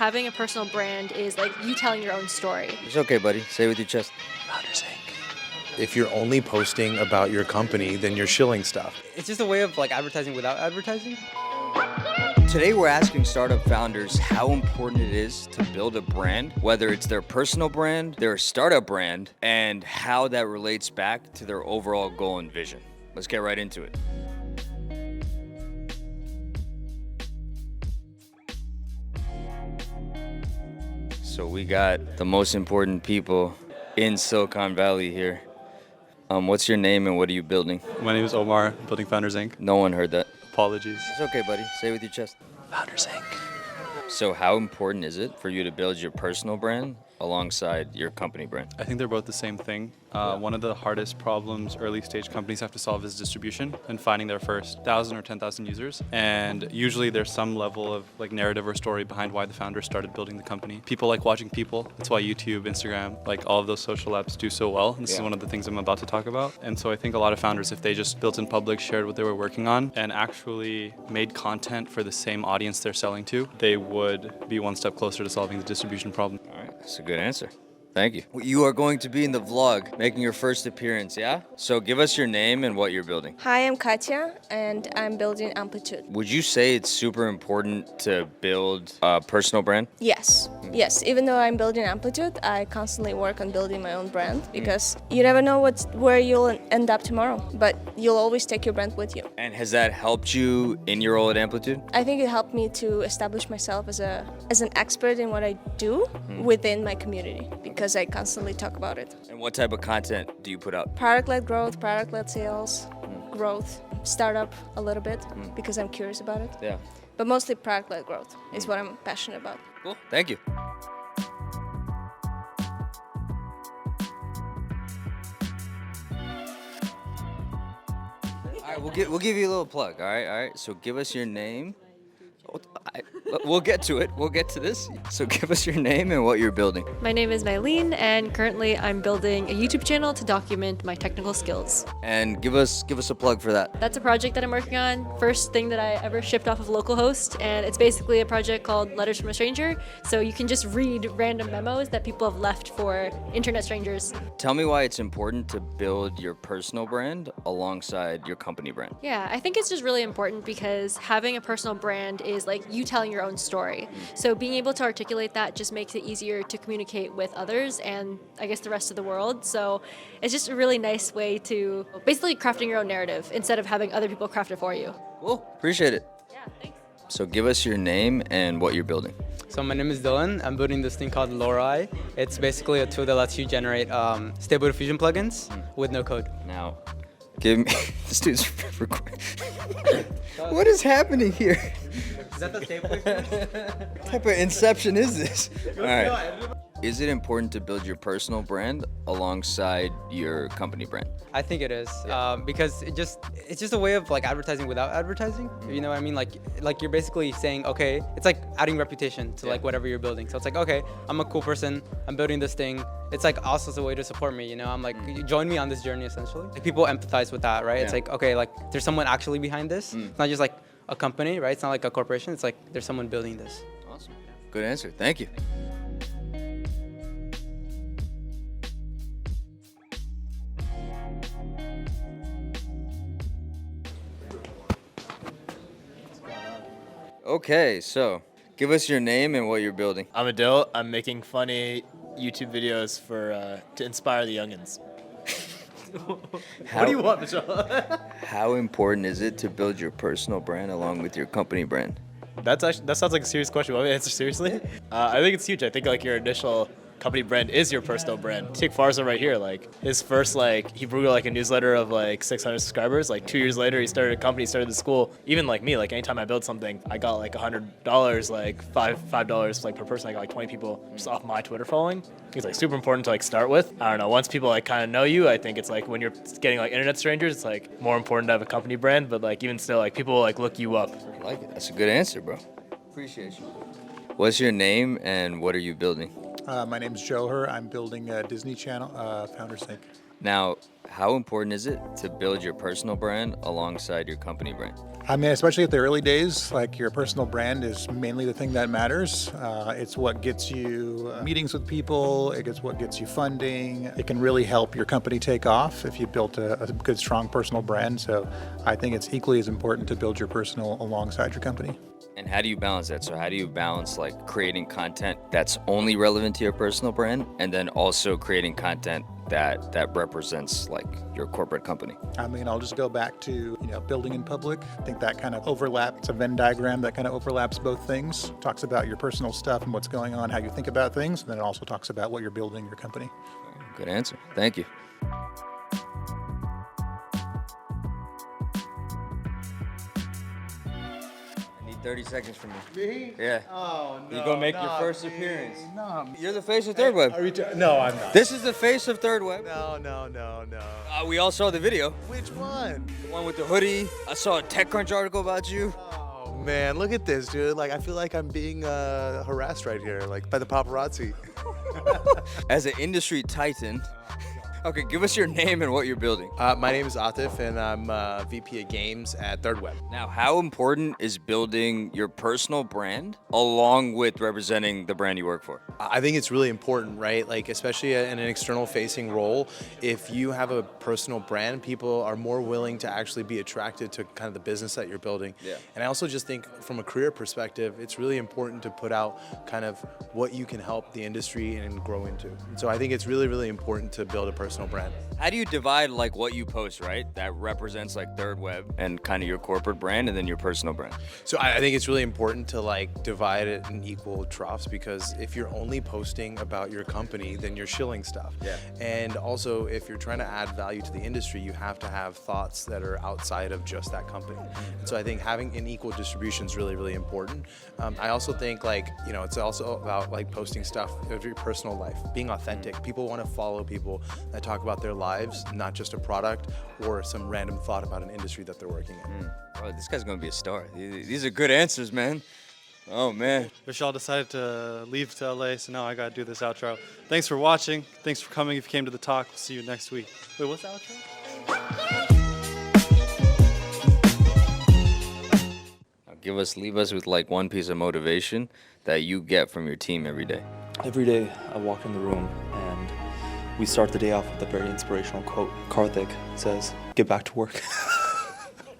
having a personal brand is like you telling your own story. It's okay, buddy. Say it with your chest. Founders Inc. If you're only posting about your company, then you're shilling stuff. It's just a way of like advertising without advertising. Today we're asking startup founders how important it is to build a brand, whether it's their personal brand, their startup brand, and how that relates back to their overall goal and vision. Let's get right into it. So we got the most important people in Silicon Valley here. What's your name and what are you building? My name is Omar, building Founders Inc. No one heard that. Apologies. It's okay, buddy. Say it with your chest. Founders Inc. So how important is it for you to build your personal brand alongside your company brand? I think they're both the same thing. One of the hardest problems early stage companies have to solve is distribution and finding their first 1,000 or 10,000 users. And usually there's some level of like narrative or story behind why the founders started building the company. People like watching people. That's why YouTube, Instagram, like all of those social apps do so well. This is one of the things I'm about to talk about. And so I think a lot of founders, if they just built in public, shared what they were working on, and actually made content for the same audience they're selling to, they would be one step closer to solving the distribution problem. All right, that's a good answer. Thank you. You are going to be in the vlog, making your first appearance, yeah? So give us your name and what you're building. Hi, I'm Katya, and I'm building Amplitude. Would you say it's super important to build a personal brand? Yes, yes. Even though I'm building Amplitude, I constantly work on building my own brand because you never know where you'll end up tomorrow, but you'll always take your brand with you. And has that helped you in your role at Amplitude? I think it helped me to establish myself as an expert in what I do within my community because I constantly talk about it. And what type of content do you put out? Product-led growth, product-led sales, growth, startup a little bit because I'm curious about it. Yeah. But mostly product-led growth is what I'm passionate about. Cool. Thank you. All right, we'll give you a little plug. All right. So give us your name. We'll get to it. We'll get to this. So give us your name and what you're building. My name is Mylene, and currently I'm building a YouTube channel to document my technical skills. And give us a plug for that. That's a project that I'm working on. First thing that I ever shipped off of localhost, and it's basically a project called Letters from a Stranger. So you can just read random memos that people have left for internet strangers. Tell me why it's important to build your personal brand alongside your company brand. Yeah, I think it's just really important because having a personal brand is like you telling your own story. So being able to articulate that just makes it easier to communicate with others and I guess the rest of the world. So it's just a really nice way to basically crafting your own narrative instead of having other people craft it for you. Cool. Appreciate it. Yeah, thanks. So give us your name and what you're building. So my name is Dylan. I'm building this thing called Lorai. It's basically a tool that lets you generate Stable Diffusion plugins with no code. Now, give me this dude's recording. What is happening here? Is that the Stable What type of inception is this? All right. Is it important to build your personal brand alongside your company brand? I think it is because it's just a way of like advertising without advertising. You know what I mean? Like you're basically saying, okay, it's like adding reputation to like whatever you're building. So it's like, okay, I'm a cool person. I'm building this thing. It's like also a way to support me. You know, I'm like, join me on this journey essentially. Like, people empathize with that, right? It's like, okay, like there's someone actually behind this. It's not just like a company, right? It's not like a corporation. It's like there's someone building this. Awesome. Good answer. Thank you. Okay, so give us your name and what you're building. I'm Aadil. I'm making funny YouTube videos to inspire the youngins. What do you want, Michelle? How important is it to build your personal brand along with your company brand? That sounds like a serious question. Want me to answer seriously? I think it's huge. I think like your initial company brand is your personal brand. Take Farza right here. Like his first he grew like a newsletter of like 600 subscribers. Like 2 years later, he started a company, started the school. Even like me, like anytime I build something, I got like $100, like $5 like per person. I got like 20 people just off my Twitter following. It's like super important to like start with. I don't know. Once people like kind of know you, I think it's like when you're getting like internet strangers, it's like more important to have a company brand. But like even still, like people like look you up. I like it. That's a good answer, bro. Appreciate you. What's your name and what are you building? My name's Joher. I'm building a Disney Channel, Founders Inc. Now, how important is it to build your personal brand alongside your company brand? I mean, especially at the early days, like your personal brand is mainly the thing that matters. It's what gets you meetings with people. It's what gets you funding. It can really help your company take off if you built a good, strong personal brand. So I think it's equally as important to build your personal alongside your company. And how do you balance that? So how do you balance like creating content that's only relevant to your personal brand and then also creating content that represents like your corporate company? I mean, I'll just go back to, building in public. I think that kind of overlaps. It's a Venn diagram that kind of overlaps both things. Talks about your personal stuff and what's going on, how you think about things, and then it also talks about what you're building your company. Good answer. Thank you. I need 30 seconds from you. Me? Yeah. Oh, no. You're gonna make your not first me. appearance. No. You're the face of Third Web. No, I'm not. This is the face of Third Web. No. We all saw the video. Which one? The one with the hoodie. I saw a TechCrunch article about you. Oh, man, look at this, dude. Like, I feel like I'm being harassed right here, like, by the paparazzi. As an industry titan. Okay, give us your name and what you're building. My name is Atif, and I'm VP of Games at Third Web. Now, how important is building your personal brand along with representing the brand you work for? I think it's really important, right? Like, especially in an external facing role, if you have a personal brand, people are more willing to actually be attracted to kind of the business that you're building. Yeah. And I also just think from a career perspective, it's really important to put out kind of what you can help the industry and grow into. And so I think it's really, really important to build a personal brand. How do you divide like what you post, right? That represents like Third Web and kind of your corporate brand and then your personal brand. So I think it's really important to like divide it in equal troughs, because if you're only posting about your company, then you're shilling stuff. Yeah. And also, if you're trying to add value to the industry, you have to have thoughts that are outside of just that company. And so I think having an equal distribution is really, really important. I also think like, it's also about like posting stuff of your personal life, being authentic. People want to follow people that talk about their lives, not just a product or some random thought about an industry that they're working in. Bro, this guy's gonna be a star. These are good answers, man. Oh, man. Vishal decided to leave to LA, so now I gotta do this outro. Thanks for watching. Thanks for coming. If you came to the talk, we'll see you next week. Wait, what's the outro? Now leave us with like one piece of motivation that you get from your team every day. Every day I walk in the room and we start the day off with a very inspirational quote. Karthik says, "Get back to work."